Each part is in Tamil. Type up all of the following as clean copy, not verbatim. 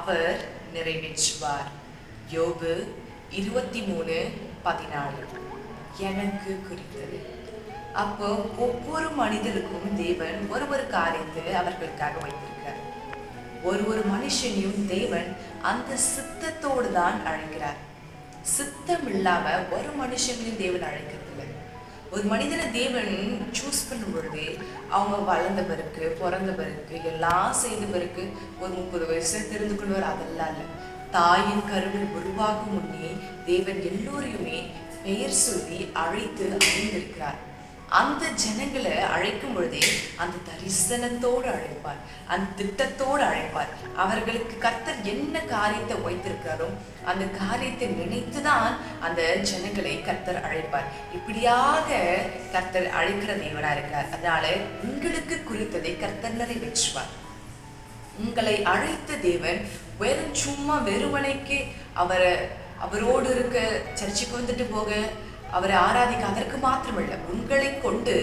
அவர் நிறைவேற்றுவார். யோபு 23:14. எனக்கு குறித்தது. அப்போ ஒவ்வொரு மனிதனுக்கும் தேவன் ஒரு காரியத்தை அவர்களுக்காக வைத்திருக்கிறார். ஒரு மனுஷனையும் தேவன் அந்த சித்தத்தோடு தான் அழைக்கிறார். சித்தம் இல்லாம ஒரு மனுஷனையும் தேவன் அழைக்கிறதில்லை. ஒரு மனிதனை தேவன் சூஸ் பண்ணும் பொழுது அவங்க வளர்ந்த பிறகு, பிறந்த பிறகு, எல்லாம் செய்த பிறகு, ஒரு 30 வயசுல தெரிந்து கொள்வார், அதெல்லாம் இல்லை. தாயின் கருவில் உருவாகும் முன்னே தேவன் எல்லோரையுமே பெயர் சொல்லி அழைத்து அறிந்திருக்கிறார். அந்த ஜனங்களை அழைக்கும் பொழுதே அந்த தரிசனத்தோடு அழைப்பார், அந்த திட்டத்தோடு அழைப்பார். அவர்களுக்கு கர்த்தர் என்ன காரியத்தை வைத்திருக்கிறாரோ அந்த காரியத்தை நினைத்துதான் அந்த ஜனங்களை கர்த்தர் அழைப்பார். இப்படியாக கர்த்தர் அழைக்கிற தேவனா இருக்கிறார். அதனால உங்களுக்கு குறித்ததை கர்த்தர் நிறைவேற்றுவார். உங்களை அழைத்த தேவன் வெறும் சும்மா வெறுமனைக்கு அவரோடு இருக்க, சர்ச்சுக்கு வந்துட்டு போக, அவரை ஆராதிக்க, அதற்கு மாத்திரமல்ல, உங்களை கொண்டு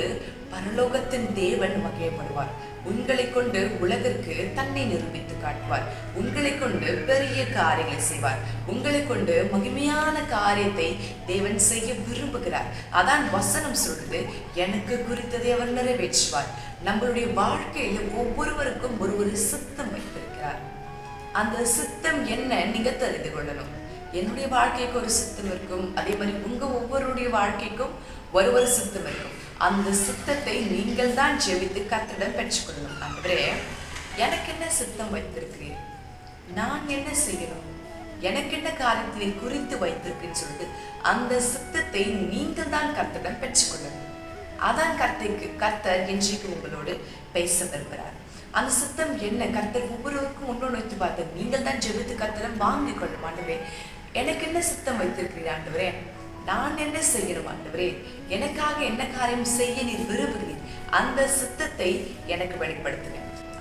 பரலோகத்தின் தேவன் மகிழப்படுவார். உங்களை கொண்டு உலகிற்கு தன்னை நிரூபித்து காட்டுவார். உங்களை கொண்டு பெரிய காரியங்களை செய்வார். உங்களை கொண்டு மகிமையான காரியத்தை தேவன் செய்ய விரும்புகிறார். அதான் வசனம் சொல்றது, எனக்கு குறித்ததை அவர் நிறைவேற்றுவார். நம்மளுடைய வாழ்க்கையில ஒவ்வொருவருக்கும் ஒரு சித்தம் வைத்திருக்கிறார். அந்த சித்தம் என்ன நீங்க தெரிந்து கொள்ளணும். என்னுடைய வாழ்க்கைக்கு ஒரு சித்தம் இருக்கும், அதே மாதிரி உங்க ஒவ்வொருடைய வாழ்க்கைக்கும் ஒரு சித்தம் இருக்கும். அந்த சித்தத்தை நீங்கள் தான் ஜெபித்து கர்த்தரிடம் பெற்றுக்கொள்ளணும். ஆண்டவரே, எனக்கு என்ன சித்தம் வைத்திருக்கிறீர், நான் என்ன செய்யணும், எனக்கு என்ன காரியத்தை குறித்து வைத்திருக்கேன்னு சொல்லிட்டு அந்த சித்தத்தை நீங்கள் தான் கர்த்தரிடம் பெற்றுக்கொள்ளணும். அதான் கர்த்தர் இன்றைக்கு உங்களோடு பேச விரும்புகிறார். அந்த சித்தம் என்ன, கர்த்தர் ஒவ்வொருவருக்கும் ஒன்னொன்று வைத்து பார்த்து நீங்கள் தான் ஜெபித்து கர்த்தரிடம் வாங்கிக் கொள்ளும். ஆண்டவரே, எனக்கு என்ன சித்தம் வைத்திருக்கிறீர் ஆண்டவரே, நான் என்ன செய்யணும் ஆண்டவரே, எனக்காக என்ன காரியம் செய்ய நீர் விரும்புகிறீர், அந்த சித்தத்தை எனக்கு வெளிப்படுத்துங்க,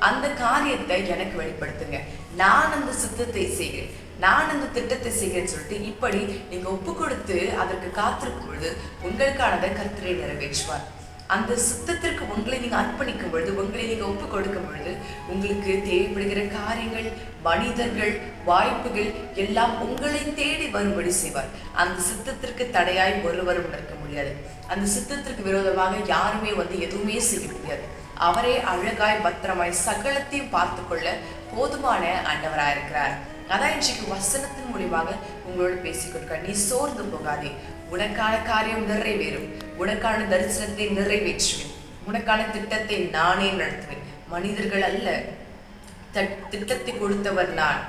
அந்த காரியத்தை எனக்கு வெளிப்படுத்துங்க, நான் அந்த சித்தத்தை செய்கிறேன், நான் அந்த திட்டத்தை செய்கிறேன்னு சொல்லிட்டு இப்படி நீங்க ஒப்பு கொடுத்து அதற்கு காத்திருக்கும் பொழுது உங்களுக்கானதை கர்த்தரை நிறைவேற்றுவார். அந்த சித்தத்திற்கு உங்களை நீங்க அர்ப்பணிக்கும் பொழுது, உங்களை நீங்க ஒப்பு கொடுக்கும் பொழுது, உங்களுக்கு தேவைப்படுகிற காரியங்கள், மனிதர்கள், வாய்ப்புகள் எல்லாம் உங்களை தேடி வரும்படி செய்வார். அந்த சித்தத்திற்கு தடையாய் ஒருவரும் நடக்க முடியாது. அந்த சித்தத்திற்கு விரோதமாக யாருமே எதுவுமே செய்ய முடியாது. அவரே அழகாய் பத்திரமாய் சகலத்தையும் பார்த்து கொள்ள போதுமான ஆண்டவராயிருக்கிறார். அதான் இன்றைக்கு வசனத்தின் மூலியமாக உங்களோடு பேசிக் கொடுக்க, நீ சோர்ந்து போகாதே, உனக்கான காரியம் நிறைவேறும், உனக்கான தரிசனத்தை நிறைவேற்றுவேன், உனக்கான திட்டத்தை நானே நடத்துவேன். மனிதர்கள் அல்ல, திட்டத்தை கொடுத்தவர் நான்,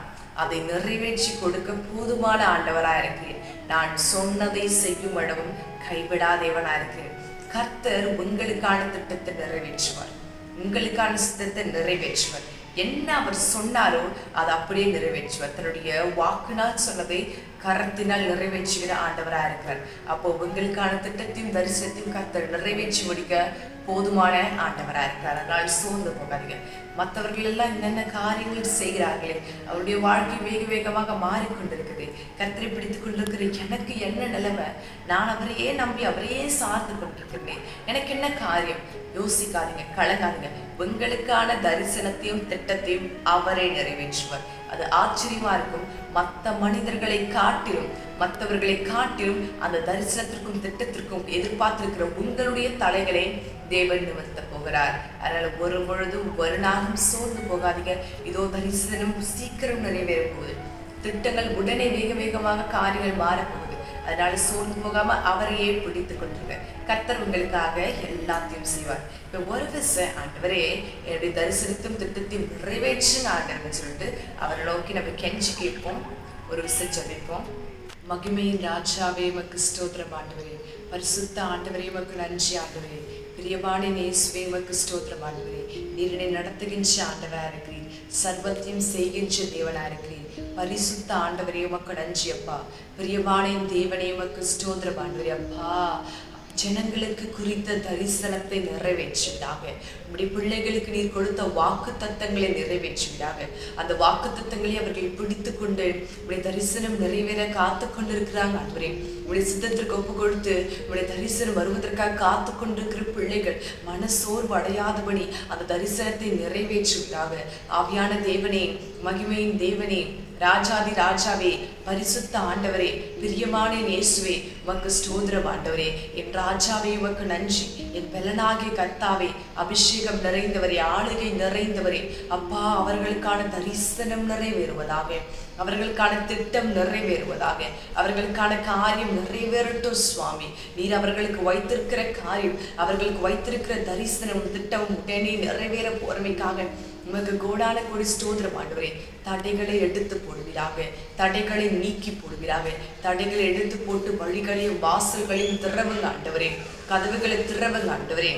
அதை நிறைவேற்றி கொடுக்க போதுமான ஆண்டவராக இருக்கிறேன். நான் சொன்னதை செய்யும் அளவும் கைவிடாதேவனா இருக்கிறேன். கர்த்தர் உங்களுக்கான திட்டத்தை நிறைவேற்றுவார், உங்களுக்கான சித்தத்தை நிறைவேற்றுவார். என்ன அவர் சொன்னாரோ அதை அப்படியே நிறைவேற்றுவார். தன்னுடைய வாக்குனால் சொன்னதை கரத்தினால் நிறைவேற்றுகிற ஆண்டவராக இருக்கிறார். அப்போ உங்களுக்கான திட்டத்தையும் தரிசனத்தையும் கர்த்தர் நிறைவேற்றி முடிக்க போதுமான ஆண்டவராக இருக்கிறார். அதனால் சோர்ந்து போகாதீங்க. மற்றவர்கள் எல்லாம் என்னென்ன காரியங்கள் செய்கிறார்களே, அவருடைய வாழ்க்கை வேகமாக மாறிக்கொண்டிருக்குது. கர்த்தரை பிடித்து கொண்டிருக்கிற எனக்கு என்ன நிலைமை, நான் அவரையே நம்பி அவரையே சார்ந்து கொண்டிருக்கிறேன், எனக்கு என்ன காரியம், யோசிக்காதீங்க, கலங்காதீங்க. உங்களுக்கான தரிசனத்தையும் திட்டத்தையும் அவரே நிறைவேற்றுவார். அது ஆச்சரியமா இருக்கும். மற்றவர்களை காட்டிலும் அந்த தரிசனத்திற்கும் திட்டத்திற்கும் எதிர்பார்த்திருக்கிற உங்களுடைய தலைகளை தேவன் நிமிர்த்த போகிறார். அதனால ஒரு பொழுதும் ஒரு நாளும் சோர்ந்து போகாதீங்க. இதோ தரிசனம் சீக்கிரம் நிறைவேற போகுது. திட்டங்கள் உடனே வேகமாக காரியங்கள் மாறப்போகுது. அதனால சோர்ந்து போகாம அவரையே பிடித்து கொண்டிருங்க. கர்த்தர் உங்களுக்காக எல்லாத்தையும் செய்வார். இப்ப ஒரு விஷயம், ஆண்டவரே என்னுடைய தரிசனத்தையும் திட்டத்தையும் நிறைவேற்றுன்னு ஆண்டவர்னு சொல்லிட்டு அவரை நோக்கி நம்ம கெஞ்சி கேட்போம். ஒரு விஷயம் ஜெபிப்போம். மகிமையின் ராஜாவே உமக்கு ஸ்தோத்திரம் ஆண்டவரே, பரிசுத்த ஆண்டவரே உமக்கு நன்றி ஆண்டவரே, பிரியமான இயேசுவே உமக்கு ஸ்தோத்திரம் ஆண்டவரே. நீரினை நடத்துகின்ற ஆண்டவரா இருக்கிறீர், சர்வத்தையும் செய்கின்ற தேவனா இருக்கிறீர். பரிசுத்த ஆண்டவரே உமக்கு நன்றி அப்பா. பிரியமான தேவனே உமக்கு ஸ்தோத்திரம் ஆண்டவரே அப்பா. ஜனங்களுக்கு குறித்த தரிசனத்தை நிறைவேற்றுவதாக. உம்முடைய பிள்ளைகளுக்கு நீர் கொடுத்த வாக்கு தத்தங்களை நிறைவேற்றுவதாக. அந்த வாக்கு தத்தங்களை அவர்கள் பிடித்து கொண்டு உடைய தரிசனம் நிறைவேற காத்து கொண்டிருக்கிறாங்க ஆண்டவரே. உடைய சித்தத்திற்கு ஒப்பு கொடுத்து உடைய தரிசனம் வருவதற்காக காத்து கொண்டிருக்கிற பிள்ளைகள் மனசோர்வு அடையாதபடி அந்த தரிசனத்தை நிறைவேற்றுவதாக. ஆவியான தேவனே, மகிமையின் தேவனே, ராஜாதி ராஜாவே, பரிசுத்த ஆண்டவரே, பிரியமான இயேசுவே, உமக்கு ஸ்தோத்திரம் ஆண்டவரே. என் ராஜாவே உமக்கு நன்றி. என் பெலனாகிய கர்த்தாவே, அபிஷேகம் நிறைந்தவரே, ஆளுகை நிறைந்தவரே, அப்பா அவர்களுக்கான தரிசனம் நிறைவேறுவதாக, அவர்களுக்கான திட்டம் நிறைவேறுவதாக, அவர்களுக்கான காரியம் நிறைவேறட்டும் சுவாமி. நீர் அவர்களுக்கு வைத்திருக்கிற காரியம், அவர்களுக்கு வைத்திருக்கிற தரிசனம் திட்டம் உடனே நிறைவேற போறமைக்காக உமக்கு கோடான கோடி ஸ்தோத்திரம் ஆண்டவரே. தடைகளை எடுத்து போடுவீராக, தடைகளை நீக்கி போடுவீராக, தடைகளை எடுத்து போட்டு வழிகளையும் வாசல்களையும் திறவுங்க ஆண்டவரே, கதவுகளை திறவுங்க ஆண்டவரே.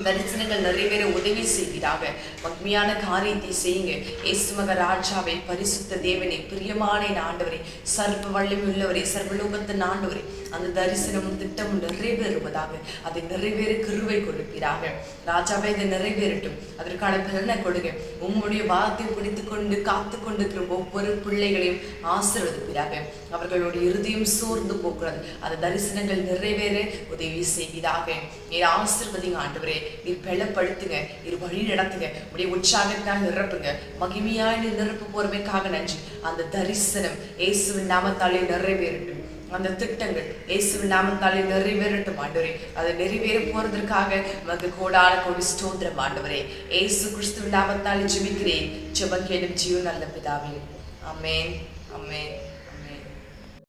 தரிசனங்கள் நிறைவேற உதவி செய்வீராக. மகிமையான காரியத்தை செய்யுங்க இயேசு மகராஜாவே, பரிசுத்த தேவனே, பிரியமான ஆண்டவரே, சர்வ வல்லமை உள்ளவரே, சர்வலோகத்தின் ஆண்டவரே, அந்த தரிசனமும் திட்டமும் நிறைவேறுவதாக. அதை நிறைவேற கிருபை கொடுப்பீராக. ராஜாவே, இதை நிறைவேறட்டும், அதற்கான பலனை கொடுங்க. உம்முடைய வார்த்தையை பிடித்துக் கொண்டு காத்து கொண்டிருக்கிற ஒவ்வொரு பிள்ளைகளையும் ஆசீர்வதிப்பீராக. அவர்களுடைய இருதயம் சோர்ந்து போகிறது, அந்த தரிசனங்கள் நிறைவேற உதவி செய்வீராக. நீர் ஆசீர்வதிங்க ஆண்டவரே, நீர் பலப்படுத்துங்க, நீர் வழி நடத்துங்க, உடைய உற்சாகத்தால் நிரப்புங்க. மகிமையாய் நீர் நிரப்ப போறமைக்காக நன்றி. அந்த தரிசனம் இயேசுவின் நாமத்தாலே நிறைவேறட்டும். அந்த திட்டங்கள் இயேசுவின் நாமத்தாலே நிறைவேறட்டும் ஆண்டவரே. அதை நிறைவேற போறதற்காக உமக்கு கோடான கோடி ஸ்தோத்திரம் ஆண்டவரே. இயேசு கிறிஸ்துவின் நாமத்தாலே ஜெபிக்கிறேன், ஜெபம் கேளும் ஜீவன் நல்ல பிதாவே. ஆமென், ஆமென்.